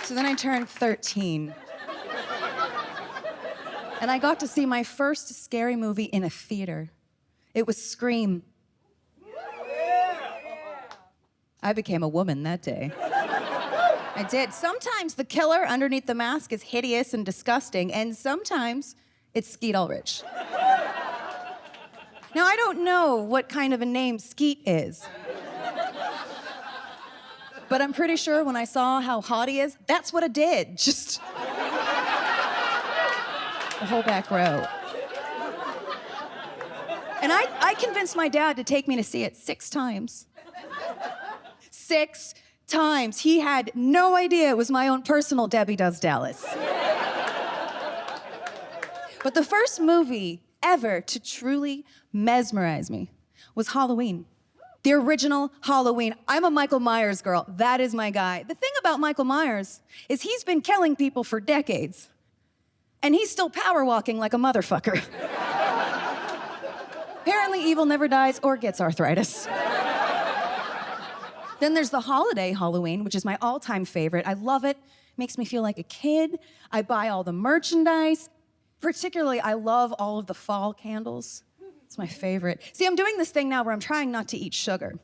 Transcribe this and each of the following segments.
So then I turned 13. And I got to see my first scary movie in a theater. It was Scream. I became a woman that day. I did. Sometimes the killer underneath the mask is hideous and disgusting, and sometimes it's Skeet Ulrich. Now, I don't know what kind of a name Skeet is. But I'm pretty sure when I saw how hot he is, that's what I did. Just the whole back row. And I convinced my dad to take me to see it 6 times. 6 times. He had no idea it was my own personal Debbie Does Dallas. But the first movie ever to truly mesmerize me was Halloween. The original Halloween. I'm a Michael Myers girl. That is my guy. The thing about Michael Myers is he's been killing people for decades. And he's still power walking like a motherfucker. Apparently evil never dies or gets arthritis. Then there's the holiday Halloween, which is my all-time favorite. I love it. Makes me feel like a kid. I buy all the merchandise. Particularly, I love all of the fall candles. It's my favorite. See, I'm doing this thing now where I'm trying not to eat sugar.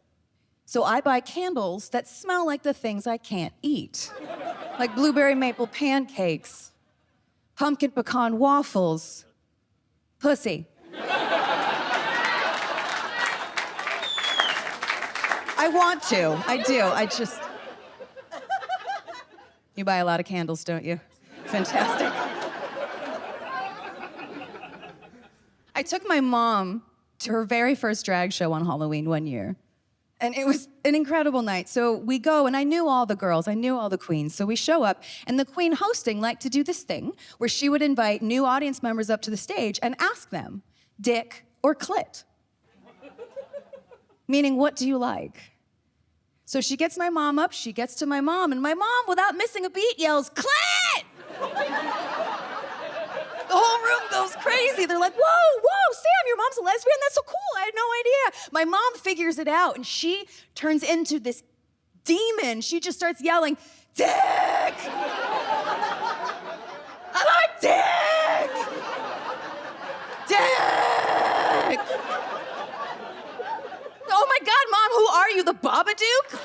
So I buy candles that smell like the things I can't eat. Like blueberry maple pancakes, pumpkin pecan waffles, pussy. I want to. I do. You buy a lot of candles, don't you? Fantastic. I took my mom to her very first drag show on Halloween one year. And it was an incredible night. So we go, and I knew all the girls, I knew all the queens. So we show up, and the queen hosting liked to do this thing where she would invite new audience members up to the stage and ask them, dick or clit? Meaning, what do you like? So she gets my mom up, she gets to my mom, and my mom, without missing a beat, yells, clit! The whole room goes crazy. They're like, whoa, Sam, your mom's a lesbian? That's so cool. I had no idea. My mom figures it out, and she turns into this demon. She just starts yelling, dick! I like dick! Dick! Oh my God, Mom, who are you, the Babadook?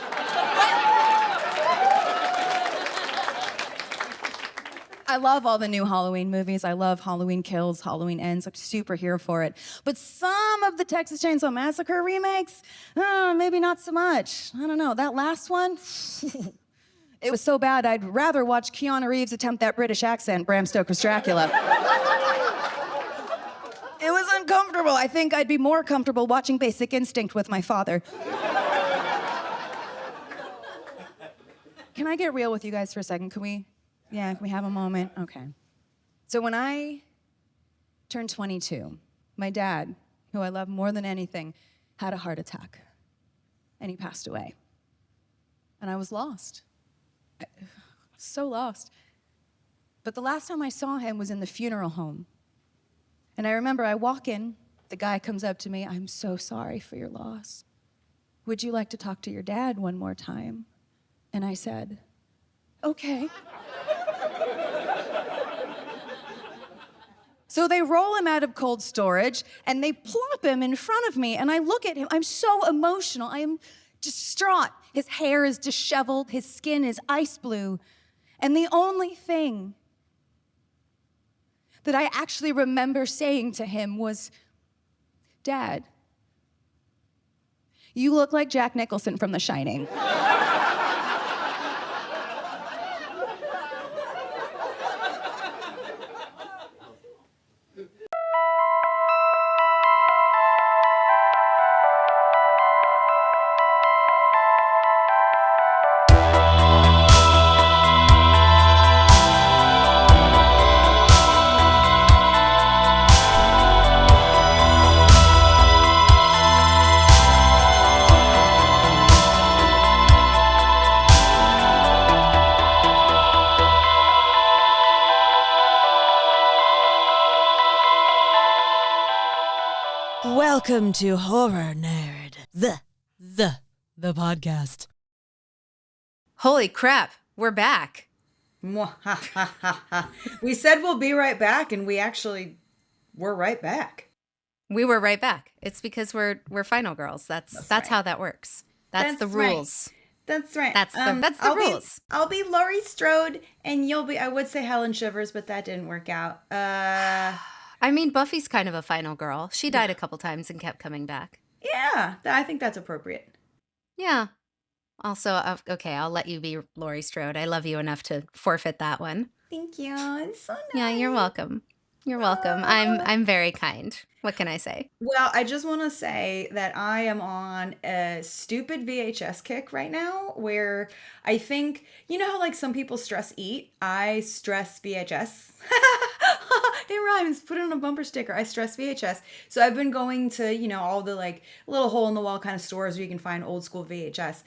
I love all the new Halloween movies. I love Halloween Kills, Halloween Ends. I'm super here for it. But some of the Texas Chainsaw Massacre remakes, maybe not so much. I don't know. That last one, it was so bad, I'd rather watch Keanu Reeves attempt that British accent, Bram Stoker's Dracula. It was uncomfortable. I think I'd be more comfortable watching Basic Instinct with my father. Can I get real with you guys for a second? Can we have a moment? Okay. So when I turned 22, my dad, who I love more than anything, had a heart attack. And he passed away. And I was lost. So lost. But the last time I saw him was in the funeral home. And I remember I walk in, the guy comes up to me, I'm so sorry for your loss. Would you like to talk to your dad one more time? And I said, okay. So they roll him out of cold storage and they plop him in front of me, and I look at him, I'm so emotional, I am distraught. His hair is disheveled, his skin is ice blue, and the only thing that I actually remember saying to him was, Dad, you look like Jack Nicholson from The Shining. Welcome to Horror Nerd, the podcast. Holy crap, we're back. Mwahahaha. We said we'll be right back, and we actually were right back. We were right back. It's because we're final girls. That's right. how that works. That's the right. rules. That's right. That's the rules. I'll be Laurie Strode, and you'll be. I would say Helen Shivers, but that didn't work out. I mean, Buffy's kind of a final girl. She died a couple times and kept coming back. Yeah, I think that's appropriate. Yeah. Also, okay, I'll let you be Laurie Strode. I love you enough to forfeit that one. Thank you. It's so nice. Yeah, you're welcome. You're welcome. I'm very kind. What can I say? Well, I just want to say that I am on a stupid VHS kick right now where I think, you know how like some people stress eat? I stress VHS. It rhymes. Put it on a bumper sticker. I stress VHS. So I've been going to, all the like little hole in the wall kind of stores where you can find old school VHS.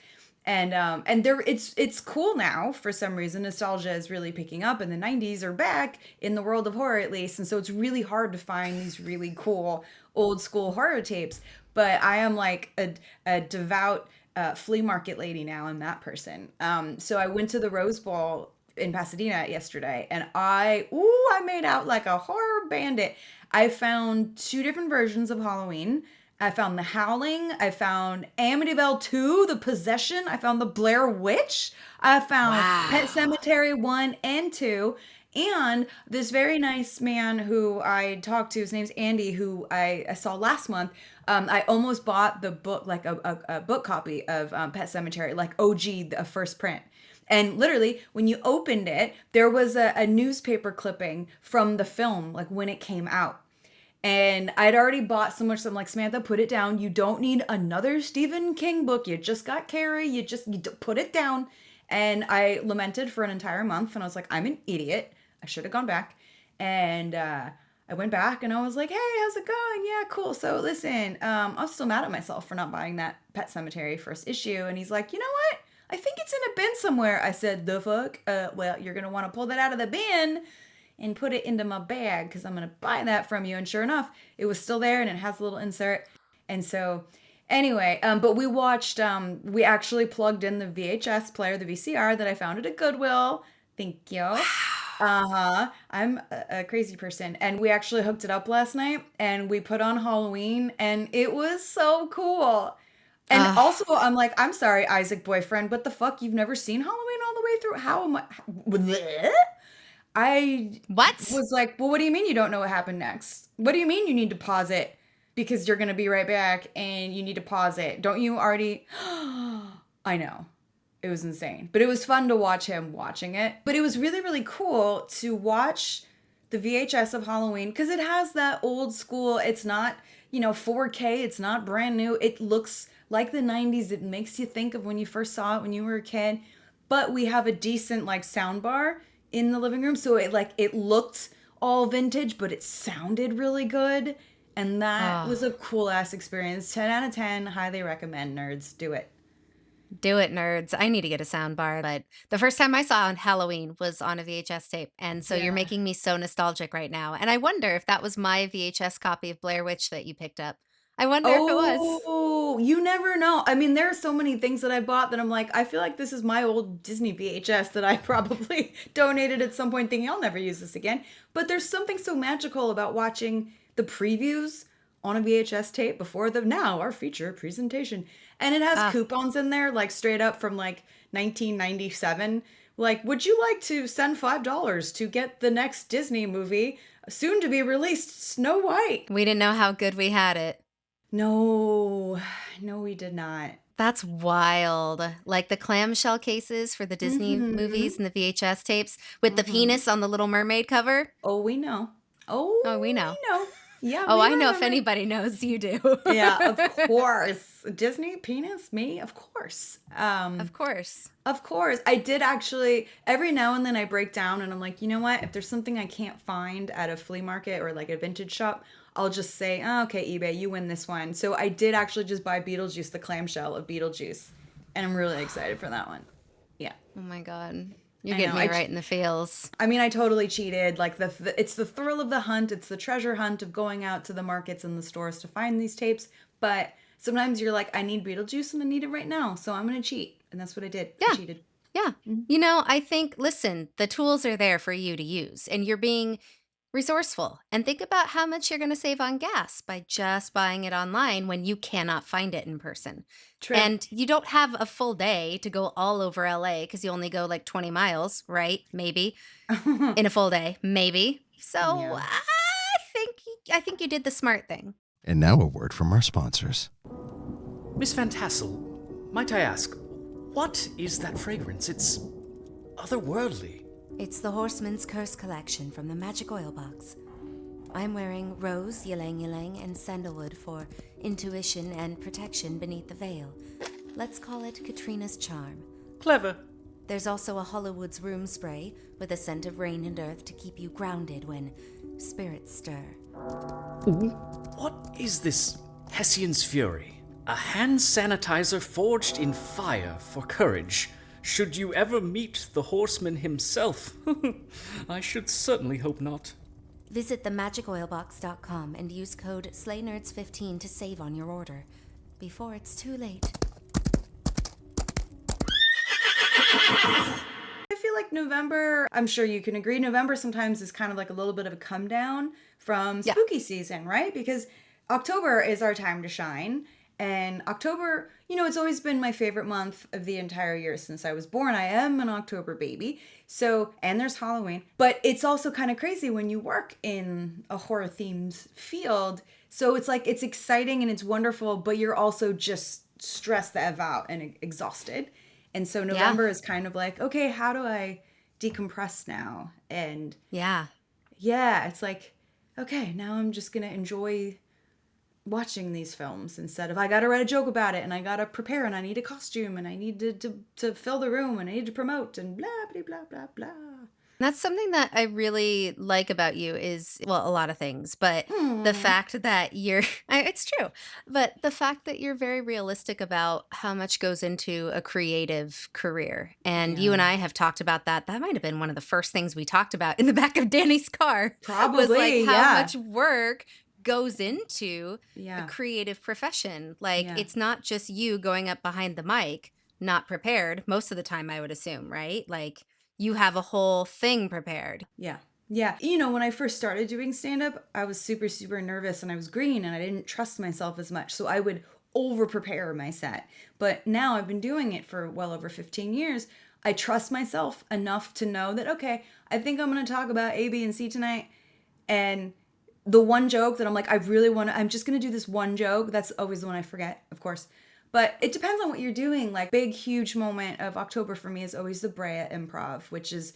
And there it's cool now for some reason. Nostalgia is really picking up, and the 90s are back in the world of horror at least. And so it's really hard to find these really cool old school horror tapes. But I am like a devout flea market lady now. I'm that person. So I went to the Rose Bowl in Pasadena yesterday, and I made out like a horror bandit. I found 2 different versions of Halloween. I found The Howling. I found Amityville 2, The Possession. I found The Blair Witch. I found Pet Sematary 1 and 2. And this very nice man who I talked to, his name's Andy, who I saw last month. I almost bought the book, like a book copy of Pet Sematary, like OG, the first print. And literally, when you opened it, there was a newspaper clipping from the film, like when it came out. And I'd already bought so much, so I'm like, Samantha, put it down. You don't need another Stephen King book. You just got Carrie. You put it down. And I lamented for an entire month. And I was like, I'm an idiot. I should have gone back. And I went back and I was like, hey, how's it going? Yeah, cool. So listen, I'm still mad at myself for not buying that Pet Sematary first issue. And he's like, you know what? I think it's in a bin somewhere. I said, the fuck? Well, you're going to want to pull that out of the bin and put it into my bag because I'm going to buy that from you. And sure enough, it was still there and it has a little insert. And so anyway, but we watched, we actually plugged in the VHS player, the VCR that I found at a Goodwill. Thank you. I'm a crazy person. And we actually hooked it up last night and we put on Halloween and it was so cool. And also, I'm like, I'm sorry, Isaac boyfriend, but the fuck, you've never seen Halloween all the way through? How am I was like, well, what do you mean you don't know what happened next? What do you mean you need to pause it? Because you're going to be right back and you need to pause it. Don't you already? I know. It was insane. But it was fun to watch him watching it. But it was really, really cool to watch the VHS of Halloween because it has that old school, it's not, 4K. It's not brand new. It looks like the 90s. It makes you think of when you first saw it when you were a kid. But we have a decent like sound bar in the living room, so it looked all vintage, but it sounded really good, and that was a cool ass experience. 10 out of 10, highly recommend. Nerds, do it. Do it, nerds. I need to get a sound bar, but the first time I saw on Halloween was on a VHS tape, and so you're making me so nostalgic right now. And I wonder if that was my VHS copy of Blair Witch that you picked up. I wonder if it was. Oh, you never know. I mean, there are so many things that I bought that I'm like, I feel like this is my old Disney VHS that I probably donated at some point thinking I'll never use this again. But there's something so magical about watching the previews on a VHS tape before our feature presentation. And it has coupons in there, like straight up from like 1997. Like, would you like to send $5 to get the next Disney movie, soon to be released, Snow White? We didn't know how good we had it. No, we did not. That's wild. Like the clamshell cases for the Disney movies and the VHS tapes with the penis on the Little Mermaid cover. Oh, we know. We know. Yeah. Oh, I know if anybody knows, you do. Yeah, of course. Disney penis, me, of course. Of course. Of course. I did actually, every now and then I break down and I'm like, you know what? If there's something I can't find at a flea market or like a vintage shop, I'll just say, oh, okay, eBay, you win this one. So I did actually just buy Beetlejuice, the clamshell of Beetlejuice. And I'm really excited for that one. Yeah. Oh my God. You're getting me right in the feels. I mean, I totally cheated. Like it's the thrill of the hunt. It's the treasure hunt of going out to the markets and the stores to find these tapes. But sometimes you're like, I need Beetlejuice and I need it right now. So I'm going to cheat. And that's what I did. Yeah. I cheated. Yeah. You know, I think, listen, the tools are there for you to use, and you're being resourceful. And think about how much you're going to save on gas by just buying it online when you cannot find it in person. True. And you don't have a full day to go all over LA because you only go like 20 miles, right? Maybe in a full day, maybe. So Yeah. I think you did the smart thing. And now a word from our sponsors. Miss Van Tassel, might I ask, what is that fragrance? It's otherworldly. It's the Horseman's Curse collection from the Magic Oil Box. I'm wearing rose, ylang ylang, and sandalwood for intuition and protection beneath the veil. Let's call it Katrina's Charm. Clever. There's also a Hollowoods room spray with a scent of rain and earth to keep you grounded when spirits stir. What is this Hessian's Fury? A hand sanitizer forged in fire for courage. Should you ever meet the horseman himself? I should certainly hope not. Visit themagicoilbox.com and use code SlayNerds15 to save on your order before it's too late. I feel like November, I'm sure you can agree, November sometimes is kind of like a little bit of a come down from spooky season, right? Because October is our time to shine. And October, it's always been my favorite month of the entire year since I was born. I am an October baby. So, and there's Halloween. But it's also kind of crazy when you work in a horror themed field. So it's like, it's exciting and it's wonderful, but you're also just stressed the F out and exhausted. And so November is kind of like, okay, how do I decompress now? And Yeah. it's like, okay, now I'm just going to enjoy watching these films instead of I got to write a joke about it and I got to prepare and I need a costume and I need to fill the room and I need to promote and blah, blah, blah, blah, blah. That's something that I really like about you is, well, a lot of things, but the fact that it's true, but the fact that you're very realistic about how much goes into a creative career. And you and I have talked about that. That might have been one of the first things we talked about in the back of Danny's car. Probably, was like how much work goes into Yeah. a creative profession. Like Yeah. it's not just you going up behind the mic, not prepared most of the time, I would assume, right? Like you have a whole thing prepared. Yeah. Yeah. When I first started doing stand-up, I was super, super nervous and I was green and I didn't trust myself as much. So I would over-prepare my set. But now I've been doing it for well over 15 years. I trust myself enough to know that, okay, I think I'm going to talk about A, B, and C tonight. And the one joke that I'm like, I'm just going to do this one joke. That's always the one I forget, of course. But it depends on what you're doing. Like, big, huge moment of October for me is always the Brea Improv, which is,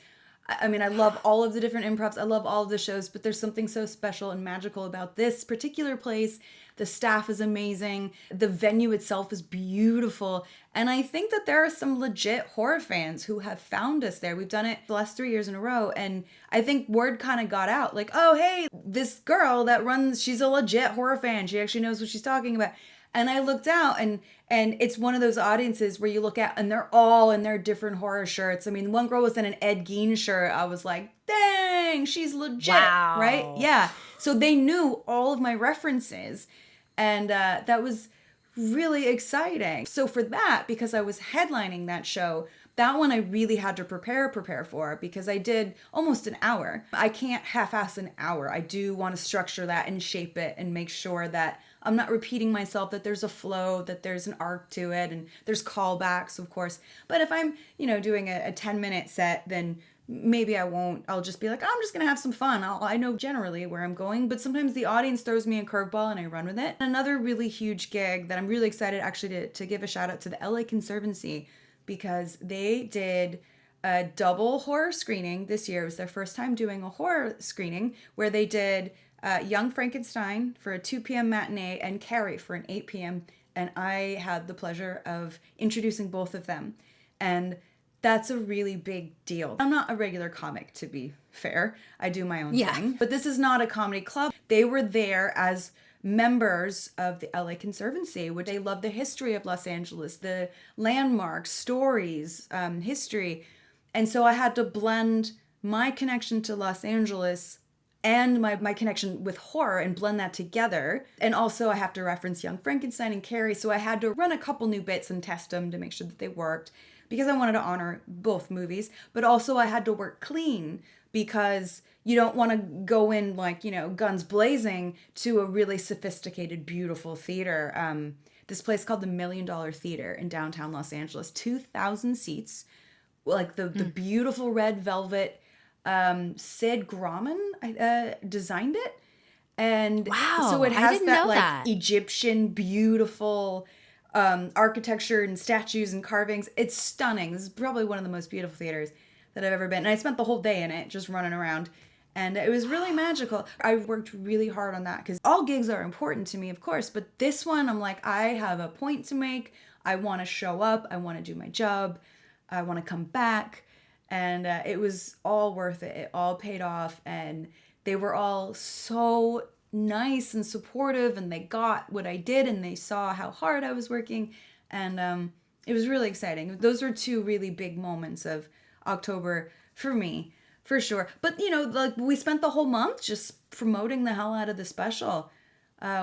I mean, I love all of the different improvs. I love all of the shows, but there's something so special and magical about this particular place. The staff is amazing. The venue itself is beautiful. And I think that there are some legit horror fans who have found us there. We've done it the last 3 years in a row. And I think word kind of got out like, oh, hey, this girl that runs, she's a legit horror fan. She actually knows what she's talking about. And I looked out and it's one of those audiences where you look at and they're all in their different horror shirts. I mean, one girl was in an Ed Gein shirt. I was like, dang, she's legit, Wow. right? Yeah. So they knew all of my references. And that was really exciting. So for that, because I was headlining that show, that one I really had to prepare for because I did almost an hour. I can't half-ass an hour. I do want to structure that and shape it and make sure that I'm not repeating myself, that there's a flow, that there's an arc to it, and there's callbacks, of course. But if I'm, doing a 10-minute set, then maybe I won't. I'll just be like, I'm just going to have some fun. I know generally where I'm going, but sometimes the audience throws me a curveball and I run with it. Another really huge gig that I'm really excited actually to give a shout out to the LA Conservancy because they did a double horror screening this year. It was their first time doing a horror screening where they did Young Frankenstein for a 2 p.m. matinee and Carrie for an 8 p.m. And I had the pleasure of introducing both of them. And that's a really big deal. I'm not a regular comic, to be fair. I do my own thing. But this is not a comedy club. They were there as members of the LA Conservancy, which they love the history of Los Angeles, the landmarks, stories, history. And so I had to blend my connection to Los Angeles and my connection with horror and blend that together. And also I have to reference Young Frankenstein and Carrie. So I had to run a couple new bits and test them to make sure that they worked. because I wanted to honor both movies, but also I had to work clean because you don't want to go in like, guns blazing to a really sophisticated, beautiful theater. This place called the $1 Million Theater in downtown Los Angeles, 2,000 seats, like the beautiful red velvet. Sid Grauman designed it. And Wow, so it I has didn't that know like that. Egyptian beautiful architecture and statues and carvings. It's stunning. This is probably one of the most beautiful theaters that I've ever been. And I spent the whole day in it just running around. And it was really magical. I worked really hard on that because all gigs are important to me, of course. But this one, I'm like, I have a point to make. I want to show up. I want to do my job. I want to come back. And it was all worth it. It all paid off. And they were all so nice and supportive. And they got what I did. And they saw how hard I was working. And it was really exciting. Those were two really big moments of October for me. For sure. But, like we spent the whole month just promoting the hell out of the special,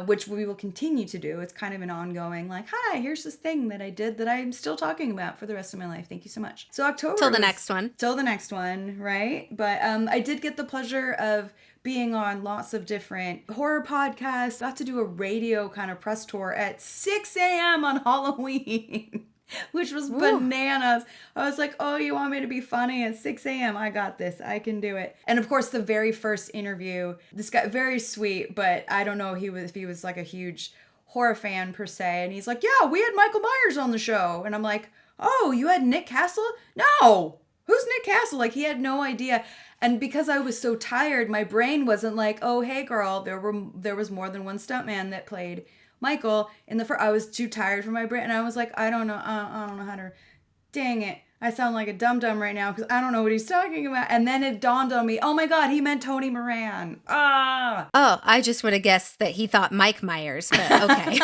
which we will continue to do. It's kind of an ongoing, like, hi, here's this thing that I did that I'm still talking about for the rest of my life. Thank you so much. So October. Till the next one. Till the next one, right? But I did get the pleasure of being on lots of different horror podcasts. Got to do a radio kind of press tour at 6 a.m. on Halloween. Which was bananas. I was like, oh, you want me to be funny at 6 a.m.? I got this. I can do it. And of course, the very first interview, this guy, very sweet, but I don't know if he was like a huge horror fan per se. And he's like, yeah, we had Michael Myers on the show. And I'm like, oh, you had Nick Castle? No. Who's Nick Castle? Like, he had no idea. And because I was so tired, my brain wasn't like, oh, hey, girl, there was more than one stuntman that played Michael I was too tired for my brain, and I was like, I don't know how to. Dang it, I sound like a dum-dum right now because I don't know what he's talking about. And then it dawned on me, oh my god, he meant Tony Moran. Ah. Oh, I just would have guessed that he thought Mike Myers, but okay.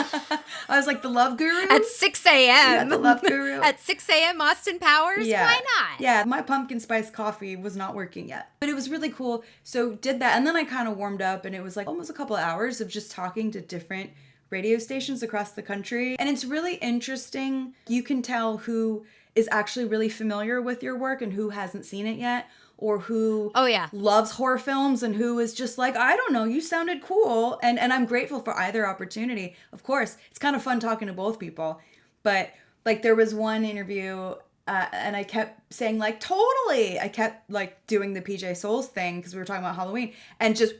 I was like, the Love Guru At 6 a.m. Yeah, the Love Guru At 6 a.m. Austin Powers? Yeah. Why not? Yeah, my pumpkin spice coffee was not working yet. But it was really cool. So did that, and then I kind of warmed up, and it was like almost a couple of hours of just talking to different radio stations across the country. And it's really interesting. You can tell who is actually really familiar with your work and who hasn't seen it yet, or who loves horror films and who is just like, I don't know, you sounded cool. And I'm grateful for either opportunity. Of course, it's kind of fun talking to both people. But like there was one interview and I kept saying like, totally. I kept like doing the PJ Souls thing because we were talking about Halloween and just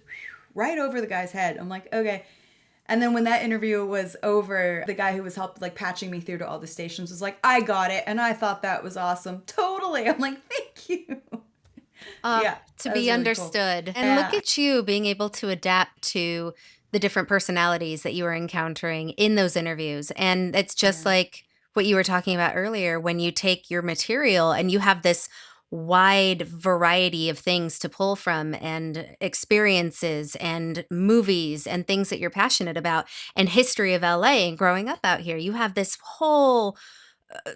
right over the guy's head. I'm like, okay. And then when that interview was over, the guy who was like patching me through to all the stations was like, I got it. And I thought that was awesome. Totally. I'm like, thank you. To be really understood. Cool. And look at you being able to adapt to the different personalities that you were encountering in those interviews. And it's just like what you were talking about earlier, when you take your material and you have this wide variety of things to pull from and experiences and movies and things that you're passionate about and history of LA and growing up out here. You have this whole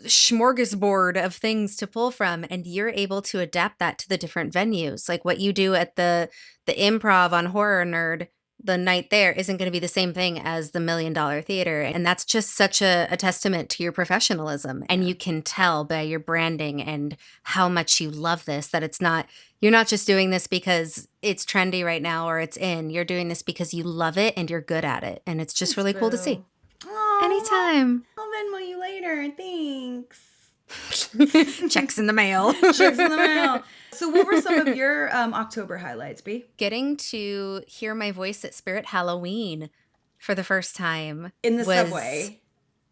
smorgasbord of things to pull from, and you're able to adapt that to the different venues. Like what you do at the Improv on Horror Nerd the night there isn't going to be the same thing as the $1 Million Theater. And that's just such a testament to your professionalism. And you can tell by your branding and how much you love this, that you're not just doing this because it's trendy right now or it's in. You're doing this because you love it and you're good at it. And it's just really cool to see. Aww, Anytime. I'll Venmo you later. Thanks. Checks in the mail. Checks in the mail. So what were some of your October highlights, B? Getting to hear my voice at Spirit Halloween for the first time. In the subway.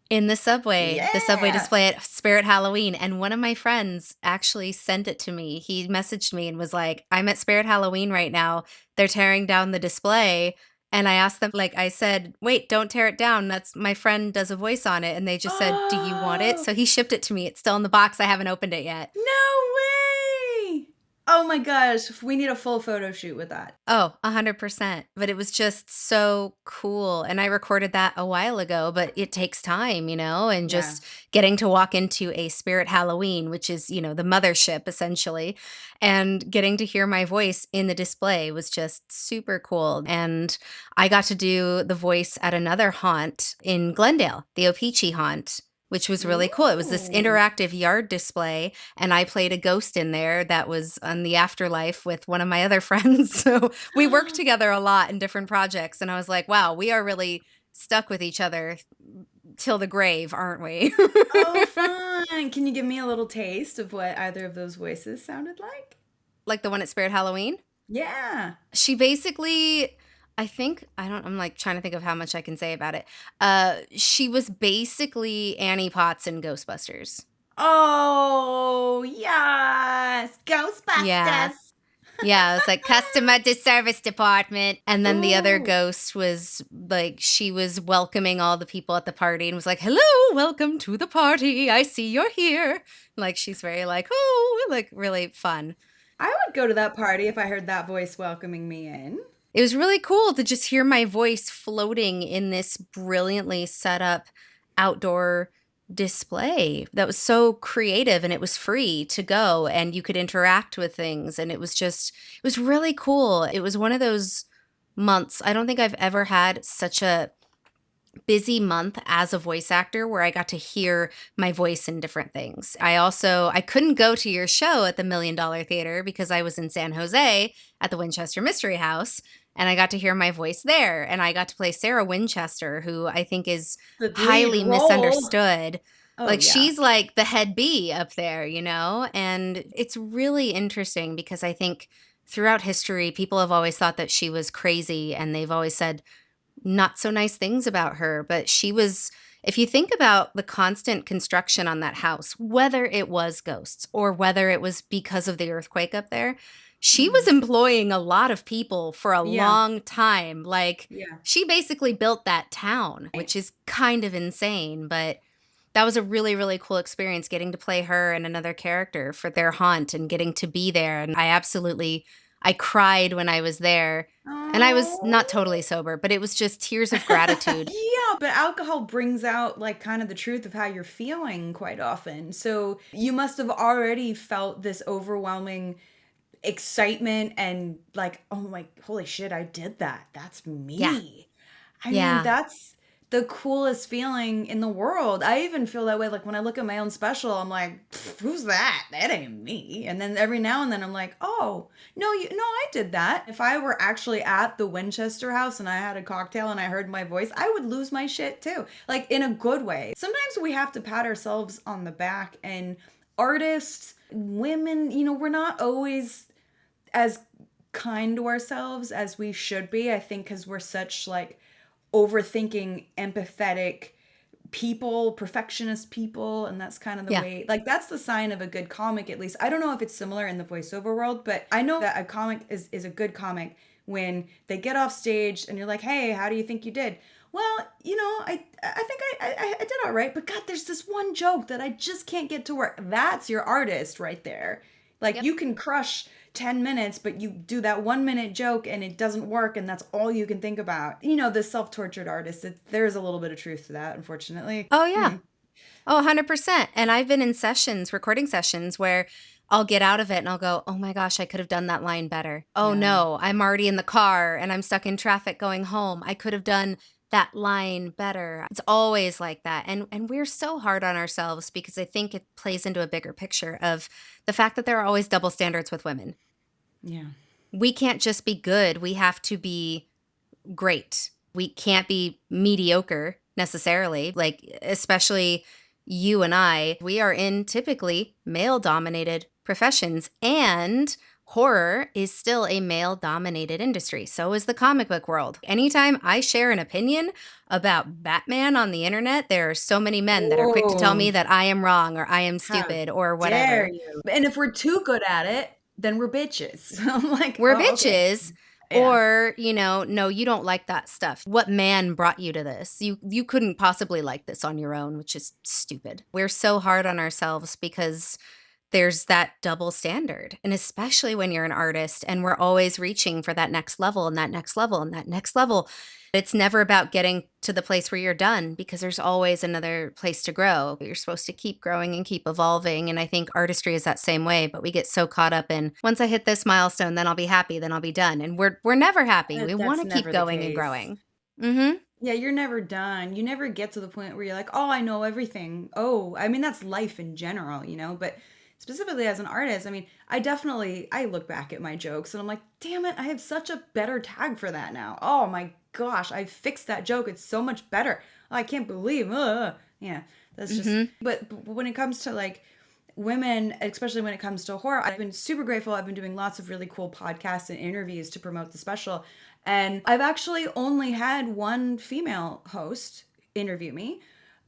In the subway. Yeah. The subway display at Spirit Halloween. And one of my friends actually sent it to me. He messaged me and was like, I'm at Spirit Halloween right now. They're tearing down the display. And I asked them, like, I said, wait, don't tear it down. That's my friend does a voice on it. And they just said, do you want it? So he shipped it to me. It's still in the box. I haven't opened it yet. No way. Oh my gosh. We need a full photo shoot with that. Oh, 100%. But it was just so cool. And I recorded that a while ago, but it takes time, and just getting to walk into a Spirit Halloween, which is, the mothership essentially, and getting to hear my voice in the display was just super cool. And I got to do the voice at another haunt in Glendale, the Opeachy haunt. which was really cool. It was this Ooh. interactive yard display, and I played a ghost in there that was on the afterlife with one of my other friends. So we worked together a lot in different projects, and I was like, wow, we are really stuck with each other till the grave, aren't we? Oh, fun. Can you give me a little taste of what either of those voices sounded like? Like the one at Spirit Halloween. Yeah. She basically, I'm like trying to think of how much I can say about it. She was basically Annie Potts in Ghostbusters. Oh, yes. Yeah. Ghostbusters. Yeah, it was like customer service department. And then the other Ooh. ghost was like, she was welcoming all the people at the party and was like, hello, welcome to the party. I see you're here. Like, she's very like, oh, like really fun. I would go to that party if I heard that voice welcoming me in. It was really cool to just hear my voice floating in this brilliantly set up outdoor display that was so creative, and it was free to go and you could interact with things, and it was really cool. It was one of those months. I don't think I've ever had such a busy month as a voice actor where I got to hear my voice in different things. I couldn't go to your show at the $1 Million Theater because I was in San Jose at the Winchester Mystery House, and I got to hear my voice there, and I got to play Sarah Winchester, who I think is The lead highly role. misunderstood. Oh, Like, yeah. she's like the head bee up there, you know? And it's really interesting because I think throughout history, people have always thought that she was crazy, and they've always said not so nice things about her. But she was, if you think about the constant construction on that house, whether it was ghosts or whether it was because of the earthquake up there, she was employing a lot of people for a Yeah. long time. Like, Yeah. she basically built that town, which is kind of insane. But that was a really, really cool experience, getting to play her and another character for their haunt and getting to be there. And I cried when I was there. And I was not totally sober, but it was just tears of gratitude. Yeah, but alcohol brings out like kind of the truth of how you're feeling quite often. So you must have already felt this overwhelming excitement and like, oh my, holy shit, I did that. That's me. Yeah. I Yeah. mean, that's the coolest feeling in the world. I even feel that way. Like when I look at my own special, I'm like, who's that? That ain't me. And then every now and then I'm like, oh, no, I did that. If I were actually at the Winchester house and I had a cocktail and I heard my voice, I would lose my shit too. Like in a good way. Sometimes we have to pat ourselves on the back, and artists, women, we're not always as kind to ourselves as we should be. I think because we're such like overthinking, empathetic people, perfectionist people, and that's kind of the way, like that's the sign of a good comic, at least. I don't know if it's similar in the voiceover world, but I know that a comic is a good comic when they get off stage and you're like, hey, how do you think you did? Well, I think I did all right, but God, there's this one joke that I just can't get to work. That's your artist right there. Like you can crush 10 minutes, but you do that 1 minute joke and it doesn't work, and that's all you can think about. The self-tortured artist, there's a little bit of truth to that, unfortunately. Oh, yeah. Oh, 100%. And I've been in recording sessions, where I'll get out of it and I'll go, oh my gosh, I could have done that line better. Oh no, I'm already in the car and I'm stuck in traffic going home. I could have done that line better. It's always like that. And we're so hard on ourselves because I think it plays into a bigger picture of the fact that there are always double standards with women. Yeah. We can't just be good. We have to be great. We can't be mediocre necessarily. Like, especially you and I, we are in typically male-dominated professions, and horror is still a male-dominated industry. So is the comic book world. Anytime I share an opinion about Batman on the internet, there are so many men that are quick to tell me that I am wrong or I am stupid or whatever. Dare you? And if we're too good at it, then we're bitches. I'm like, we're oh, okay. bitches. Or, no, you don't like that stuff. What man brought you to this? You couldn't possibly like this on your own, which is stupid. We're so hard on ourselves because there's that double standard. And especially when you're an artist and we're always reaching for that next level and that next level and that next level. It's never about getting to the place where you're done, because there's always another place to grow. You're supposed to keep growing and keep evolving. And I think artistry is that same way, but we get so caught up in, once I hit this milestone, then I'll be happy, then I'll be done. And we're never happy. We want to keep going and growing. Mm-hmm. Yeah, you're never done. You never get to the point where you're like, oh, I know everything. Oh, I mean, that's life in general, but specifically as an artist, I mean, I look back at my jokes and I'm like, damn it, I have such a better tag for that now. Oh my gosh, I fixed that joke. It's so much better. Oh, I can't believe, yeah, that's just, but when it comes to like women, especially when it comes to horror, I've been super grateful. I've been doing lots of really cool podcasts and interviews to promote the special. And I've actually only had one female host interview me.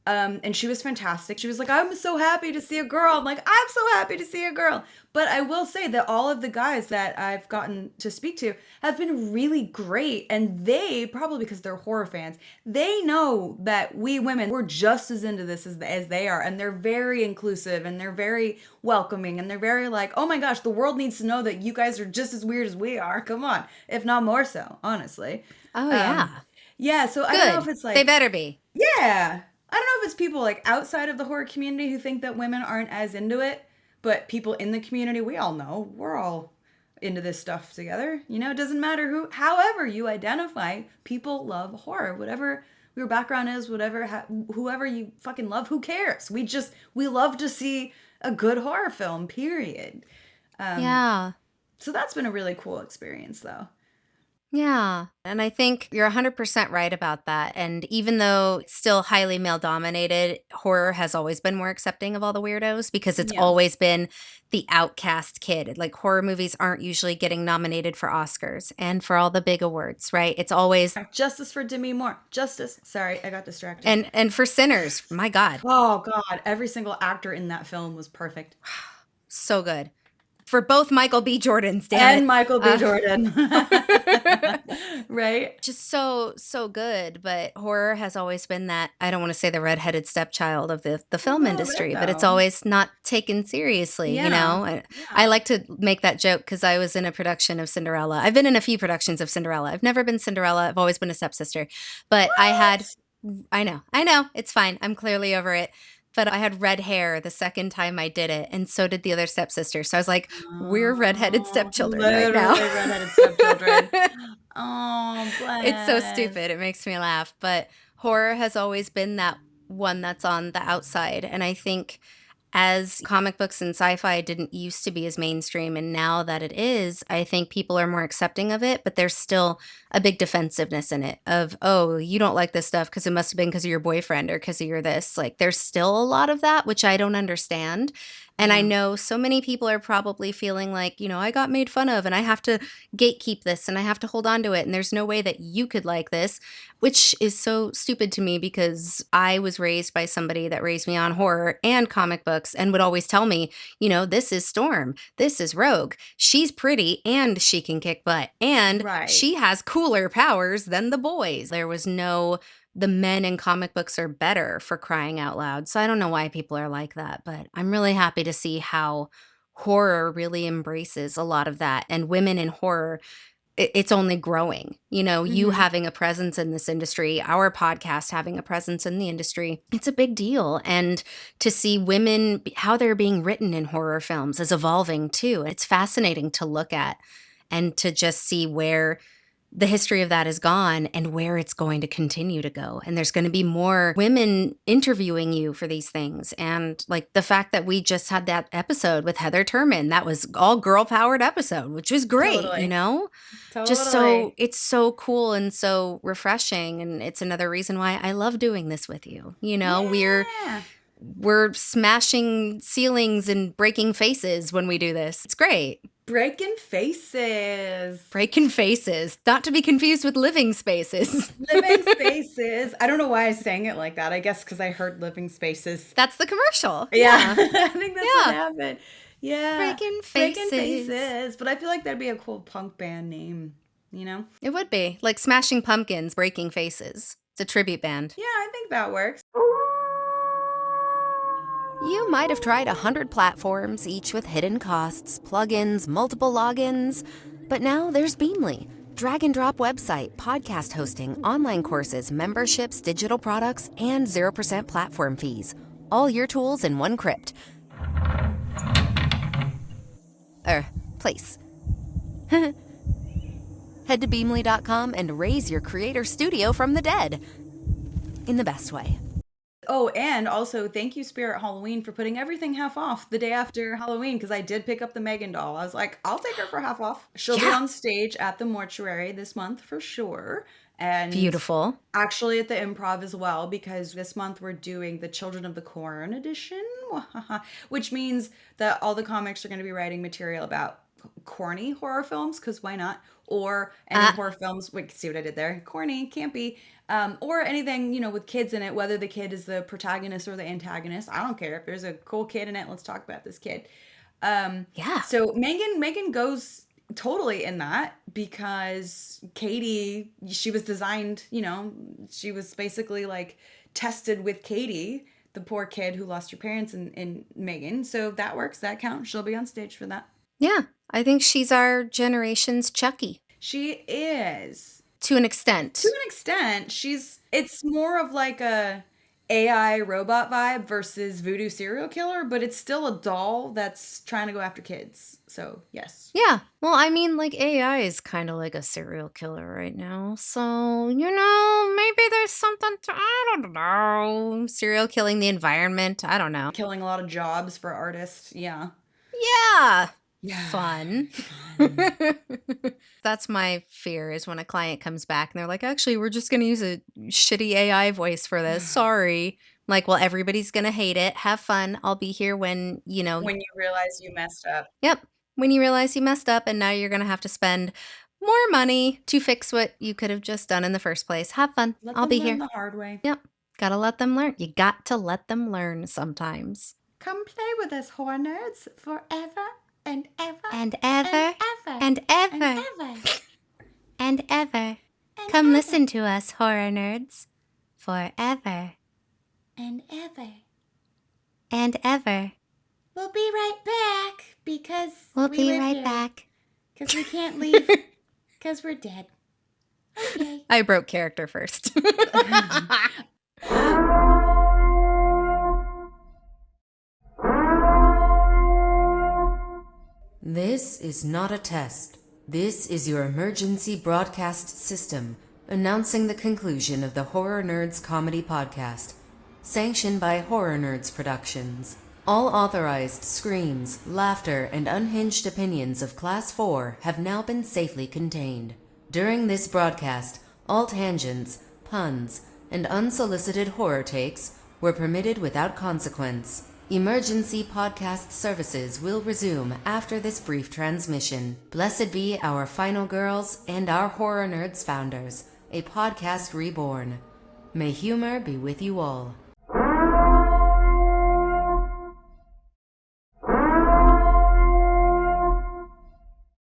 And she was fantastic. She was like, I'm so happy to see a girl. I'm like, I'm so happy to see a girl. But I will say that all of the guys that I've gotten to speak to have been really great. And they, probably because they're horror fans, they know that we women, we're just as into this as they are. And they're very inclusive and they're very welcoming. And they're very like, oh my gosh, the world needs to know that you guys are just as weird as we are. Come on. If not more so, honestly. Oh, yeah. Yeah, so I Good. don't know if it's like... They better be. Yeah. I don't know if it's people like outside of the horror community who think that women aren't as into it, but people in the community, we all know we're all into this stuff together. It doesn't matter however you identify, people love horror, whatever your background is, whoever you fucking love, who cares? We love to see a good horror film, period. Yeah. So that's been a really cool experience though. Yeah. And I think you're 100% right about that. And even though it's still highly male dominated, horror has always been more accepting of all the weirdos because it's always been the outcast kid. Like horror movies aren't usually getting nominated for Oscars and for all the big awards, right? It's always justice for Demi Moore. Justice. Sorry, I got distracted. And for Sinners, my God. Oh God, every single actor in that film was perfect. So good. For both Michael B. Jordans, damn and it. Michael B. Jordan. Right? Just so good. But horror has always been that, I don't want to say the redheaded stepchild of the film industry, but it's always not taken seriously, I like to make that joke because I was in a production of Cinderella. I've been in a few productions of Cinderella. I've never been Cinderella. I've always been a stepsister. But I know. It's fine. I'm clearly over it. But I had red hair the second time I did it, and so did the other stepsister. So I was like, we're redheaded stepchildren right now. Redheaded stepchildren. Oh, bless. It's so stupid. It makes me laugh. But horror has always been that one that's on the outside. And I think as comic books and sci-fi didn't used to be as mainstream, and now that it is, I think people are more accepting of it, but there's still a big defensiveness in it of, oh, you don't like this stuff because it must have been because of your boyfriend or because of your this. Like there's still a lot of that, which I don't understand. And I know so many people are probably feeling like, I got made fun of and I have to gatekeep this and I have to hold on to it. And there's no way that you could like this, which is so stupid to me because I was raised by somebody that raised me on horror and comic books and would always tell me, this is Storm, this is Rogue. She's pretty and she can kick butt and she has cooler powers than the boys. There was no... the men in comic books are better, for crying out loud. So I don't know why people are like that, but I'm really happy to see how horror really embraces a lot of that. And women in horror, it's only growing. You having a presence in this industry, our podcast having a presence in the industry, it's a big deal. And to see women, how they're being written in horror films is evolving too. It's fascinating to look at and to just see where the history of that is gone and where it's going to continue to go. And there's going to be more women interviewing you for these things. And like the fact that we just had that episode with Heather Turman, that was all girl powered episode, which was great, Totally. Just so it's so cool and so refreshing. And it's another reason why I love doing this with you. We're smashing ceilings and breaking faces when we do this. It's great. Breaking faces. Breaking faces. Not to be confused with living spaces. Living spaces. I don't know why I sang it like that. I guess because I heard living spaces. That's the commercial. Yeah. I think that's what happened. Yeah. Breaking faces. Breaking faces. But I feel like that'd be a cool punk band name, It would be. Like Smashing Pumpkins, Breaking Faces. It's a tribute band. Yeah, I think that works. You might have tried 100 platforms, each with hidden costs, plugins, multiple logins. But now there's Beamly. Drag and drop website, podcast hosting, online courses, memberships, digital products, and 0% platform fees. All your tools in one crypt. Place. Head to Beamly.com and raise your creator studio from the dead. In the best way. Oh, and also thank you, Spirit Halloween, for putting everything half off the day after Halloween, because I did pick up the Megan doll. I was like, I'll take her for half off. She'll be on stage at the mortuary this month for sure. And Beautiful. actually at the Improv as well, because this month we're doing the Children of the Corn edition, which means that all the comics are going to be writing material about corny horror films, because why not? Or any horror films. Wait, see what I did there? Corny, campy. Or anything, you know, with kids in it, whether the kid is the protagonist or the antagonist. I don't care. If there's a cool kid in it, let's talk about this kid. Yeah. So Megan goes totally in that, because Katie, she was designed, you know, she was basically like tested with Katie, the poor kid who lost her parents in Megan. So that works. That counts. She'll be on stage for that. Yeah. I think she's our generation's Chucky. She is. To an extent. To an extent, it's more of like a AI robot vibe versus voodoo serial killer, but it's still a doll that's trying to go after kids. So, yes. Yeah. Well, I mean, like, AI is kind of like a serial killer right now. So, you know, maybe there's something to, I don't know, serial killing the environment. I don't know. Killing a lot of jobs for artists. Yeah. Yeah. Yeah. Fun. That's my fear, is when a client comes back and they're like, actually, we're just going to use a shitty AI voice for this. Sorry. I'm like, well, everybody's going to hate it. Have fun. I'll be here when, you know. When you realize you messed up. Yep. When you realize you messed up and now you're going to have to spend more money to fix what you could have just done in the first place. Have fun. I'll be here. The hard way. Yep. Gotta let them learn. You got to let them learn sometimes. Come play with us, horror nerds, forever and ever And ever. and And ever. And ever. Come listen to us, horror nerds. Forever. and ever. And ever. We'll be right back, because We'll be right back. Because we can't leave, because we're dead. Okay. I broke character first. This is not a test. This is your emergency broadcast system, announcing the conclusion of the Horror Nerds Comedy Podcast, sanctioned by Horror Nerds Productions. All authorized screams, laughter, and unhinged opinions of Class 4 have now been safely contained. During this broadcast, all tangents, puns, and unsolicited horror takes were permitted without consequence. Emergency podcast services will resume after this brief transmission. Blessed be our final girls and our Horror Nerds founders, a podcast reborn. May humor be with you all.